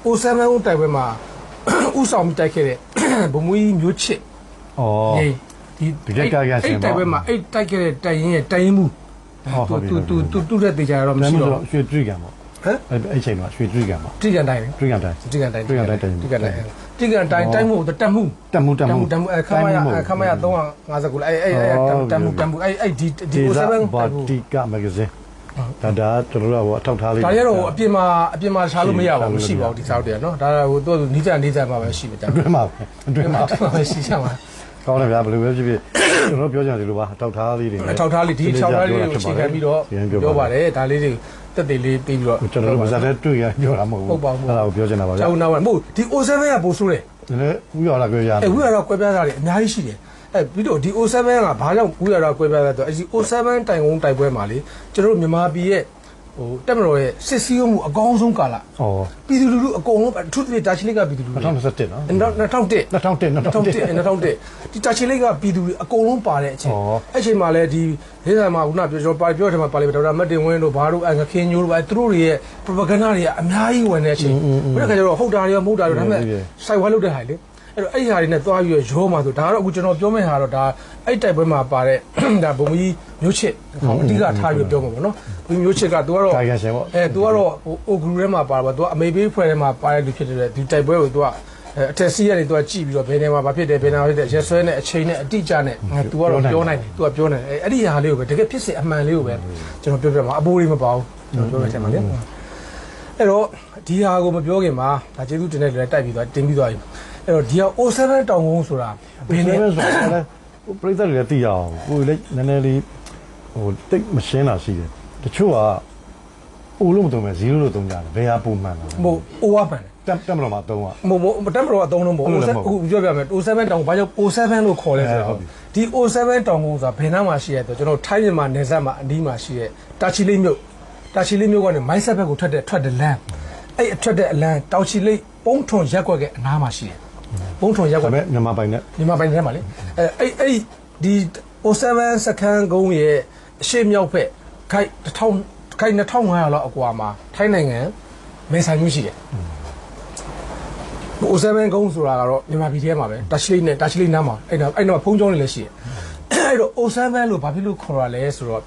O7 တိုက်ပွဲမှာဥဆောင်ပြီးတိုက်ခဲ့တဲ့ဗိုလ်မှူးကြီးမျိုးချစ်ဒီတိုက်ပွဲမှာတိုက်ခဲ့တဲ့တိုင်ရင်ရဲ့တိုင်ရင်မှုတူတဲ့တေချာတော့မရှိတော့ရွှေတွေ့ကံပေါ့ဟမ်အဲ့ချိန်မှာရွှေတွေ့ကံပေါ့တိကန်တိုင်းတိုင်းမှုတက်မှုခမရ359အဲ့ဒီ O7 ဘာတီကမဂ္ဂဇင်းဒါကျွန်တော်တို့ကအထောက်ထားလေးဒါရတော့အပြင်မှာရှားလို့မရပါဘူးမရှိပါဘူးဒီစောက်တည်းနော်ဒါဟိုသူနီးစပ်မှာပဲရှိတယ်အတွင်းမှာပဲရှိချင်ပါကောင်းတယ်ဗျာဘယ်လိုပဲဖြစ်ဖြစ်ကျွန်တော်ပြောကြတယ်လို့ပါအထောက်ထားလေးတွေအထောက်ထားလေးဒီအထောက်ထားလေးကိုချိန်ခံပြီးတော့ပြောပါတယ်ဒါလေးတွေတက်သေးလေးပြီးပြီးတော့ကျွန်တော်တို့ဗဇာတ်တွေ့ရပြောတာမဟုတ်ဘူးအဲ့ဒါကိုပြောချင်တာပါဗျာကျောင်းနာမဟုတ်ဒီ O7 ကပို့ဆိုးတယ်နည်းနည်းဥရတာပြောရတယ်ဥရတာကွဲပြားတာတွေအများကြီးရှိတယ်ပြီးတော့ဒီ O7 ကဘာကြောင့်ဥရတာကွဲပြားလဲဆိုတော့ဒီ O7 တိုင်ကုန်းတိုက်ပွဲမှာလေကျွန်တော်တို့မြန်မာပြည်ရဲ့တက်မတော်ရဲ့စစ်စည်းမှုအကောင်းဆုံးကာလပြည်သူလူထုအကုန်လုံးအထူးသဖြင့်တာချီလိတ်ကပြည်သူလူထု2021နော်2001ဒီတာချီလိတ်ကပြည်သူတွေအကုန်လုံးပါတဲ့အချိန်အဲ့ချိန်မှာလည်းဒီဒေသမှာခုနပြောတယ်မှာပါလေဒေါက်တာမတ်တင်ဝင်းတို့ဘာတို့ငခင်းညိုးတို့သူတို့တွေရဲ့ propaganda တွေကအများကြီးဝင်တဲ့အချိန်ဘယ်ခါကျတော့ဟုတ်တာတွေမဟုတ်တာတွေဒါပေမဲ့စိုက်ဝါလုပ်တဲ့ဟာလေအဲ့တော့အဲ့ဒီဟာတွေနဲ့သွားပြီးရောမှာဆိုဒါကတော့အခုကျွန်တော်ပြောမယ့်ဟာတော့ဒါအဲ့တိုက်ပွဲမှာပါတဲ့ဒါဘုံကြီးမျိုးချစ်အဓိကထားပြီးပြောမှာပေါ့နော်ဒီမျိုးချစ်ကသူကတော့သူကတော့အိုဂရူထဲမှာပါပါသူကအမေပေးဖွဲ့ထဲမှာပါတဲ့လူဖြစ်တယ်ဒီတိုက်ပွဲကိုသူကအထက်စီးကနေသူကကြည့်ပြီးတော့ဘယ်နေမှာဖြစ်တယ်ဘယ်နေမှာဖြစ်တယ်ရက်ဆွဲနဲ့အချိန်နဲ့အတိအကျနဲ့သူကတော့ပြောနိုင်တယ်သူကပြောနိုင်တယ်အဲ့ဒီဟာလေးကိုပဲတကယ်ဖြစ်စေအမှန်လေးကိုပဲကျွန်တော်ပြောပြမှာအပိုးလေးမပါဘူးကျွန်တော်ပြောရတဲ့မှာလေအဲ့တော့ဒီဟာကိုမပြောခင်မှာဒါကျေးဇူးတင်တဲ့လူတွေတိုက်ပြီးသွားတင်ပြီးသွားပြီအဲ့တော့ဒီဟာ O7 တောင်ကုန်းဆိုတာဘယ်နေလဲဆိုတော့ပြိဿတွေလည်းသိရအောင်ကိုယ်လည်းနည်းနည်းလေးဟိုတိတ်မရှင်းတာရှိတယ်တချို့ကအိုလို့မသုံးပဲ0လို့သုံးကြတယ်ဘယ်ဟာပုံမှန်လဲမဟုတ် O ကမှန်တယ်တက်မတော်မှာသုံးอ่ะမဟုတ်တက်မတော်ကသုံးလို့မဟုတ် O7 အခုပြောပြမယ် O7 တောင်ဘာကြောင့် O7 လို့ခေါ်လဲဆိုတော့ဒီ O7 တောင်ကုန်းဆိုတာဘယ်နားမှာရှိရတဲ့ကျွန်တော်ထိုင်းမြန်မာနယ်စပ်မှာအနီးမှာရှိတဲ့တာချီလိတ်မြို့ကနေမိုင်းဆက်ဘက်ကိုထွက်တဲ့လမ်းအဲ့အထွက်တဲ့အလမ်းတောင်ချီလိတ်ပုံးထွန်ရက်ွက်ကအနားမှာရှိတယ်ပုံးထွန်ရက်ွက်မြန်မာပိုင်ထဲမှာလေအဲ့ဒီ O7 စခန်းကုန်းရဲ့အရှိမြောက်ဘက်ခိုက်2500လောက်အကွာမှာထိုင်းနိုင်ငံမဲဆိုင်မြို့ရှိတယ်O7 ကုန်းဆိုတာကတော့မြန်မာပြည်ထဲမှာပဲတာချီလိတ်နားမှာအဲ့တော့ဖုံးကျောင်းတွေလည်းရှိတယ်အဲ့တော့ O7 လို့ဘာဖြစ်လို့ခေါ်ရလဲဆိုတော့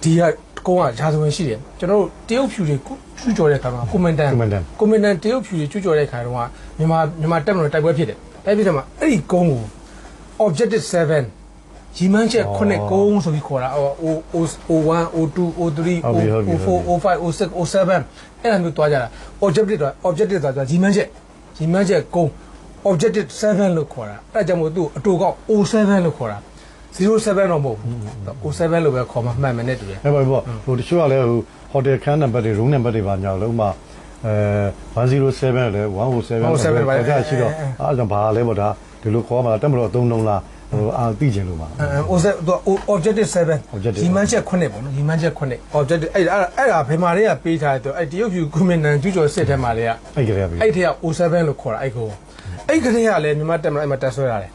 ဒီကကုန်းကရာဇဝင်ရှိတယ်ကျွန်တော်တို့တရုတ်ဖြူတွေကျူးကျော်တဲ့ခါမှာကွန်မန်ဒန်တရုတ်ဖြူတွေကျူးကျော်တဲ့ခါတုန်းကမြန်မာတက်မလို့တိုက်ပွဲဖြစ်တယ်တိုက်ပွဲမှာအဲ့ဒီကုန်းကို objective 7ရီမန်းချက်9ကုန်းဆိုပြီးခေါ်တာO1 O2 O3 O4 O5 O6 O7 အဲ့ဒါမျိုးတွားကြတာ objective ဆိုတာရီမန်းချက်ကုန်း objective 7လို့ခေါ်တာအဲ့ဒါကြောင့်မို့သူ့အတူကောက် O7 လို့ခေါ်တာ07တော့မဟုတ်ဘူး O7 လို့ပဲခေါ်မှမှန်မယ်နဲ့တူတယ်အဲ့ပါပေါ့ဟိုတချို့ကလည်းဟိုတယ်ခန်းနံပါတ်တွေ room နံပါတ်တွေပါညာလို့ဥမာ107လဲ107ပဲကြာရှိတော့အားကြောင့်ဘာလဲပေါ့ဒါဒီလိုခေါ်မှာတက်မလို့3လုံးလားဟိုအာသိချင်လို့ပါobjective 7ဒီမှန်းချက်9ပေါ့နော်ဒီမှန်းချက်9 objective အဲ့ဒါဘယ်မှာတွေကပေးထားတယ်အဲ့တရုတ်ဖြူကွန်မန်ဒန်ကျူးကျော်စစ်ထဲမှာတွေကအဲ့ထဲက O7 လို့ခေါ်တာအဲ့ကိုအဲ့ကလေးကလည်းမြန်မာတက်မလို့အဲ့မှာတက်ဆွဲရတယ်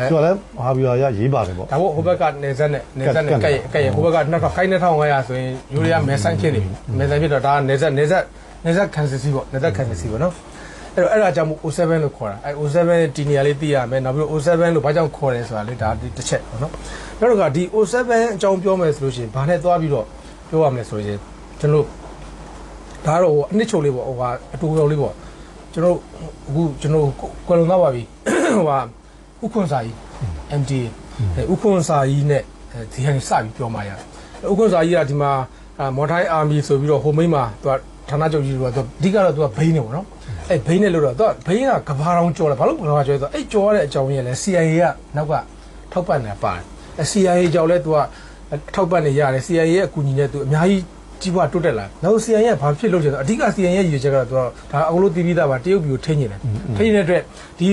သူကလည်းဟာပြီးတော့ရေးပါတယ်ပေါ့ဒါပေါ့ဟိုဘက်ကနေဆက်နဲ့ကဲဟိုဘက်က2500ဆိုရင်ယူရီးယားမဲဆိုင်ဖြစ်နေပြီမဲဆိုင်ဖြစ်တော့ဒါကနေဆက်ကန်စစ်စီပေါ့နော်အဲ့ဒါကြောင့်မို့ O7 လို့ခေါ်တာအဲ့ O7 ဒီနေရာလေးသိရမယ်နောက်ပြီးတော့ O7 လို့ဘာကြောင့်ခေါ်လဲဆိုတာလေဒါတစ်ချက်ပေါ့နော်နောက်တော့ဒီ O7 အကြောင်းပြောမယ်ဆိုလို့ရှိရင်ဘာနဲ့သွားပြီးတော့ပြောရမလဲဆိုရင်ကျွန်တော်ဒါတော့အနှစ်ချုပ်လေးပေါ့ဟိုကအတူတော်လေးပေါ့ကျွန်တော်အခုကျွန်တော်ကွယ်လွန်သွားပါပြီဟိုကဥခွန်စာကြီး MTA ဥခွန်စာကြီးနဲ့ဒီဟာစပြီးပြောမှရတယ်ဥခွန်စာကြီးကဒီမှာမော်ထိုင်းအာမီဆိုပြီးတော့ဟိုမိန်းမှာသူကဌာနချုပ်ကြီးတွေကသူအဓိကတော့သူကဘိန်းနေပေါ့နော်အဲ့ဘိန်းနဲ့လို့တော့သူကဘိန်းကကဘာတောင်ကြော်တယ်ဘာလို့ကဘာကြော်လဲဆိုအဲ့ကြော်ရတဲ့အကြောင်းရင်းလဲ CIA ကနောက်ကထောက်ပံ့နေပါတယ် CIA ကြောင့်လဲသူကထောက်ပံ့နေရတယ် CIA ရဲ့အကူအညီနဲ့သူအများကြီးကြီးပွားတိုးတက်လာနောက် CIA ကဘာဖြစ်လို့လဲဆိုတော့အဓိက CIA ရဲ့ရည်ရွယ်ချက်ကတော့သူကဒါအကုန်လုံးတီးပြီးသားပါတရုတ်ပြည်ကိုထိန်းနေတယ်ထိန်းနေတဲ့အတွက်ဒီ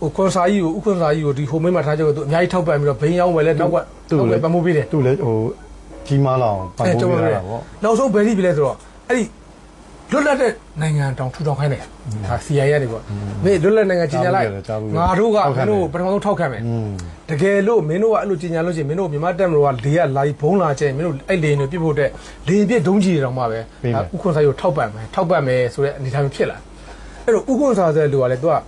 ဟိုခွန်စာကြီးကိုဥခွန်စာကြီးကိုဒီဟိုမိန်းမှာထားကြတော့သူအများကြီးထောက်ပံ့ပြီးတော့ဘိန်းရောက်ဝယ်လဲနောက်ကပံ့ပိုးပေးတယ်သူလည်းဟိုကြီးမားလာအောင်ပံ့ပိုးပေးရတာပေါ့နောက်ဆုံးဘယ်နည်းပြီလဲဆိုတော့အဲ့ဒီ လွတ်လပ်တဲ့နိုင်ငံတောင်ထူထောင်ခိုင်းတယ်ဒါ CIA ရတယ်ပေါ့မင်းလွတ်လပ်နိုင်ငံကြီးညာလိုက်ငါတို့ကမင်းတို့ပထမဆုံးထောက်ခံမယ်တကယ်လို့မင်းတို့ကအဲ့လိုကြီးညာလို့ရှိရင်မင်းတို့မြန်မာတက်မလို့ကလေကလာဘုံလာကျရင်မင်းတို့အဲ့လေတွေပြစ်ဖို့တဲ့လေပြစ်ဒုံးကြီးတွေတောင်မှပဲဥက္ကွန်စာကိုထောက်ပံ့မယ်ဆိုတဲ့အနေအထားမျိုးဖြစ်လာအဲ့တော့ဥက္ကွန်စာဆိုတဲ့လူကလည်းသူကဘယ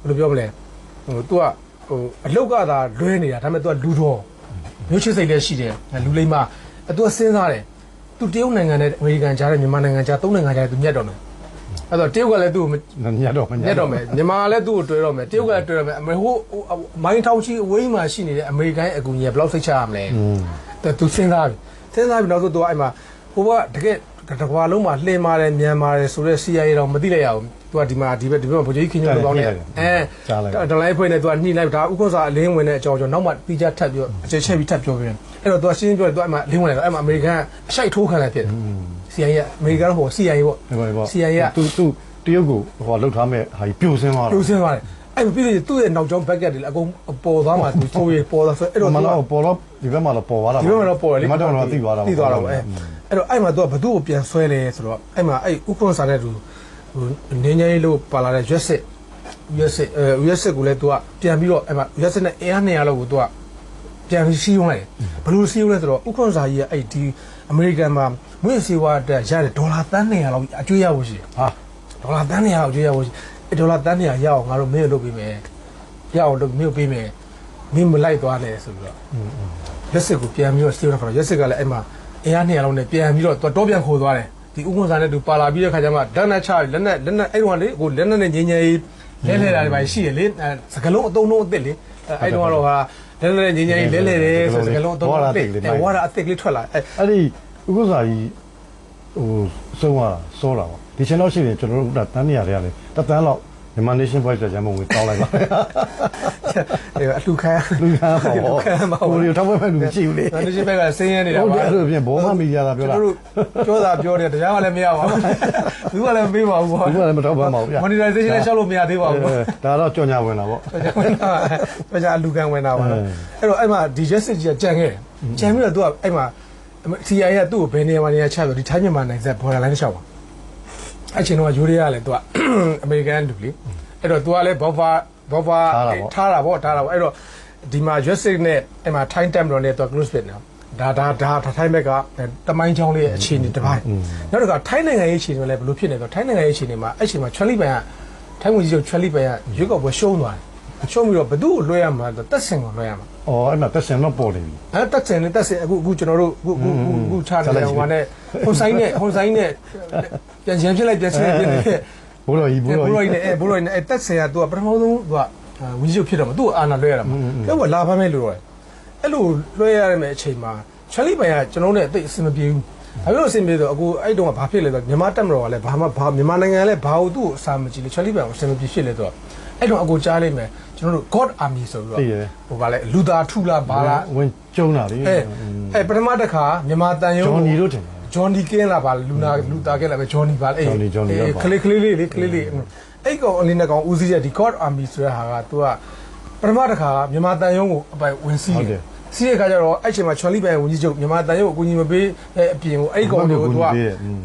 ်လိုပြောမလဲသူကအလုတ်ကသာလွဲနေတာဒါပေမဲ့သူကလူတော်မျိုးချစ်စိတ်လည်းရှိတယ်လူလိမ္မာသူကစဉ်းစားတယ်သူတရုတ်နိုင်ငံနဲ့အမေရိကန်ကြားနဲ့မြန်မာနိုင်ငံကြားသုံးနိုင်ငံကြားသူမြတ်တော့မယ်အဲ့တော့တရုတ်ကလည်းသူ့ကိုမြတ်တော့မယ်မြန်မာလည်းသူ့ကိုတွေ့တော့မယ်တရုတ်ကလည်းတွေ့တော့မယ်ဟိုမိုင်းထောင်ချီအဝေးမှာရှိနေတဲ့အမေရိကန်ရဲ့အကူအညီဘယ်လောက်စိတ်ချရမလဲသူစဉ်းစားပြီနောက်ဆုံးသူကအဲ့မှာဟိုကတကယ်တကွာလုံးမှာလှင်မာတယ်မြန်မာတယ်ဆိုတော့ CIA တော့မသိလိုက်ရဘူးသူကဒီမှာဒီဘက်ဗိုလ်ကြီးခင်ညိုလိုကောင်းနေဒလိုင်းဖွင့်နေသူကနှိလိုက်တာဥက္ကဋ္ဌအလင်းဝင်တဲ့အကြောင်းနောက်မှပြီးကြထပ်ပြီးအခြေချက်ပြီးထပ်ပြောပြတယ်အဲ့တော့သူကရှင်းရှင်းပြောတယ်သူကအဲ့မှာအလင်းဝင်တယ်အဲ့မှာအမေရိကန်အရှိုက်ထိုးခံလိုက်ဖြစ်တယ် CIA ကအမေရိကန်ဟို CIA ပေါ့ CIA ကသူတရုတ်ကိုဟိုလောက်ထားမဲ့ဟာပြိုစင်းသွားတယ်အဲ့ပြီးတော့သူ့ရဲ့နောက်ကျောင်းဘက်ကတွေလည်းအကုန်ပေါ်သွားမှသူထိုးရပေါ်သွားဆိုအဲ့တော့မလားပေါ်တော့ဒီဘက်မှာတော့ပေါ်သွားတာဒီဘက်မှာတော့ပေါ်တယ်လေဒီမှာတော့သိသွားတာပေါ့အဲ့တော့အဲ့မှာသူကဘသူ့ကိုပြန်ဆွဲလဲဆိုတော့အဲ့မှာအဲ့ဥက္ကွန်စာနဲ့သူနင်းငယ်လို့ပါလာတဲ့ရွက်စစ်ကိုလည်းသူကပြန်ပြီးတော့အဲ့မှာရွက်စစ်နဲ့အင်အား200လောက်ကိုသူကပြန်ပြီးစီးရုံးလိုက်တယ်ဘယ်လိုစီးရုံးလဲဆိုတော့ဥက္ကွန်စာကြီးကအဲ့ဒီအမေရိကန်မှာမွေးစီဝါတက်ရတယ်ဒေါ်လာတန်း200လောက်အကျွေးရဖို့ရှိတယ်ဟာဒေါ်လာတန်း200လောက်အကျွေးရဖို့အဲ့ဒေါ်လာတန်း200ရအောင်ငါတို့မင်းလုပ်ပေးမယ်ရအောင်လုပ်မင်းပေးမယ်မင်းမလိုက်သွားနဲ့ဆိုပြီးတော့ရွက်စစ်ကိုပြန်ပြီးတော့စီးရုံးတာရွက်စစ်ကလည်းအဲ့မှာအင်အား200လောက်နဲ့ပြန်ပြီးတော့တော့ပြန်ခိုးသွားတယ်ဒီဥက္ကွန်စာနဲ့သူပါလာပြီးတဲ့ခါကျမှဓာတ်နဲ့ချလက်နဲ့အဲ့တော့လေကိုလက်နဲ့ငင်းငယ်လဲတာတွေပါရှိတယ်လေစကလုံးအတုံးလုံးအစ်စ်လေအဲ့တော့တော့ဟာလဲငင်းငယ်လဲတယ်ဆိုစကလုံးအတုံးအစ်စ်ဝါရအစ်စ်လေးထွက်လာအဲ့ဒီဥက္ကွန်စာကြီးဟိုဆုံးသွားတာစောတာပေါ့ဒီချင်းတော့ရှိရင်ကျွန်တော်တို့တန်းနေရတွေကလေတန်းလောက်မြန်မာ nation voice ကြမ်းမဝင်တောင်းလိုက်ပါအလှခံပါဘောဟိုထောက်ပွဲလူမရှိဘူးလေ nation ဘက်ကစင်းရဲနေတာပါအဲ့လိုပြင်ဘောမမီဒီယာသာပြောတာပြောတာပြောတယ်တရားကလည်းမရပါဘူးသူကလည်းမပေးပါဘူးပေါ့သူကလည်းမထောက်ပံ့ပါဘူးဗျ monetization လည်းရှောက်လို့မရသေးပါဘူးဒါတော့ကြော်ညာဝင်တာပေါ့ကြော်ညာအလှခံဝင်တာပါအဲ့တော့အဲ့မှာဒီ justice ကြီးကကြံခဲ့တယ်ကြံပြီးတော့သူကအဲ့မှာ CIA ကသူ့ကိုဘယ်နေရာမှာနေရာချဆိုဒီထိုင်းမြန်မာနိုင်ငံဆက် border line တစ်လျှောက်ပါအဲ့ချိန်တော့ယူရီးယားလည်းသူကအမေရိကန်လူလေအဲ့တော့သူကလည်းဘောဖာထားတာပေါ့အဲ့တော့ဒီမှာ US နဲ့အဲ့မှာ Thai Temple နဲ့သူက close fit နော်ဒါထိုင်းဘက်ကတမိုင်းချောင်းလေးရဲ့အခြေအနေတစ်ပိုင်းနောက်တစ်ခါထိုင်းနိုင်ငံရဲ့အခြေအနေလည်းဘယ်လိုဖြစ်နေတော့ထိုင်းနိုင်ငံရဲ့အခြေအနေမှာအဲ့ချိန်မှာ Charlie Ban ကထိုင်းဝန်ကြီးချုပ် Charlie Ban ကရွေးကောက်ပွဲရှုံးသွားတယ်ရှုံးပြီးတော့ဘသူ့ကိုလွှဲရမှာလဲတက်ဆင်ကိုလွှဲရမှာအဲ့မှာတက်ဆင်တော့ပေါ်နေပြီတက်ဆင်အခုကျွန်တော်တို့အခုချတယ်ဟိုနဲ့ဟွန်ဆိုင်နဲ့ပြန်ချင်ဖြစ်လိုက်ပြန်ချင်ဖြစ်နေဘိုးတော်ကြီးနဲ့အဲ့တက်ဆင်ကသူကပထမဆုံးသူကဝန်ကြီးချုပ်ဖြစ်တော့မှာသူ့အာဏာလွှဲရတာမှာပြောကလာဖမ်းမဲ့လို့တော့အဲ့လိုလွှဲရမယ့်အချိန်မှာ Charlie Ban ကကျွန်တော်နဲ့အသိအဆင်မပြေဘူးဘာလို့အဆင်ပြေတော့အခုအဲ့တုန်းကဘာဖြစ်လဲဆိုတော့မြန်မာတက်မတော်ကလည်းဘာမြန်မာနိုင်ငံကလည်းဘာလို့သူ့ကိုအစာမကြည့်လဲ Charlie Ban ကိုအဆင်မပြေဖြစ်လဲဆိုတော့အဲ့တော့အကိုကြားလိုက်မယ်ကျွန်တော်တို့ God Army ဆိုပြီးတော့ဟိုဗာလဲလူသားထုလားဘာလားဝင်ကျုံတာလေပထမတစ်ခါမြန်မာတန်ရုံးဂျွန်နီတို့တင်ဂျွန်နီကင်းလာပါလူသားကင်းလာပဲဂျွန်နီပါလေကလေးလေးအဲ့ကောင်အလင်းနဲ့ကောင်ဦးစီးတဲ့ဒီ God Army ဆိုတဲ့ဟာကသူကပထမတစ်ခါမြန်မာတန်ရုံးကိုအပိုင်ဝင်စီးတယ်စီးတဲ့အခါကျတော့အဲ့ချိန်မှာချွန်လီပန်ဝန်ကြီးချုပ်မြန်မာတန်ရုံးကိုအကူအညီမပေးအပြင်ကိုအဲ့ကောင်တွေကိုသူက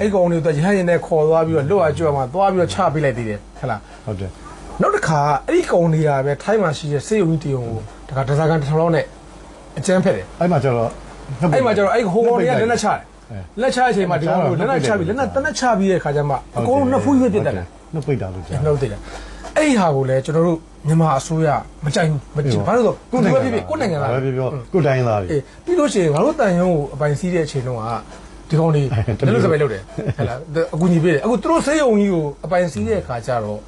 အဲ့ကောင်တွေကိုရဟန်းရင်နဲ့ခေါ်သွားပြီးတော့လွတ်အားကျွတ်မှာသွားပြီးတော့ချပေးလိုက်သေးတယ်ဟုတ်လားဟုတ်တယ်နောက်တစ်ခါအဲ့ဒီကောင်တွေကပဲထိုင်းမှာရှိတဲ့စေယုံကြီးတယုံကိုတခါဒဇာကန်တစ်ထောင်လောက်နဲ့အကျန်းဖက်တယ်အဲ့မှာကျတော့အဲ့ဟိုကောင်တွေကလက်နက်ချတယ်လက်ချတဲ့အချိန်မှာဒီကောင်တို့လက်နက်ချပြီးလက်နက်တနက်ချပြီးတဲ့ခါကျမှအကုန်လုံးနှစ်ဖူးရွေးပြစ်တယ်နှစ်ပိတ်တာလို့ကြားနှုတ်တယ်အဲ့ဒီဟာကိုလည်းကျွန်တော်တို့မြန်မာအစိုးရမကြိုက်ဘူးဘာလို့ဆိုကိုနိုင်ငံသားပြောကိုတိုင်းသားတွေပြီးလို့ရှိရင်ငါတို့တန်ရုံးကိုအပိုင်စီးတဲ့အချိန်တုန်းကဒီကောင်တွေလည်းလို့စပယ်လုပ်တယ်ဟဲ့လားအကူညီပေးတယ်အခုသူတို့စေယုံကြီးကိုအပိုင်စီးတဲ့အခါကျတော့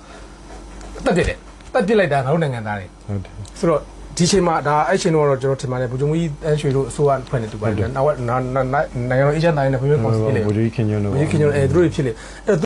တက်ပြစ်လိုက်တာငါတို့နိုင်ငံသားတွေဟုတ်တယ်ဆိုတော့ဒီချိန်မှာဒါအဲ့ချိန်တော့ကျွန်တော်ထင်ပါတယ်ဗိုလ်ချုပ်ကြီးအန်ရွှေတို့အစိုးရဖွဲ့နေတူပါတယ်နောက်နိုင်ငံတော်အေဂျင့်တိုင်းနဲ့ဖွံ့ဖြိုးကောင်စီဖြစ်လေဗိုလ်ချုပ်ကြီးခင်ညွန်းတို့သူတို့ဖြစ်လေအဲ့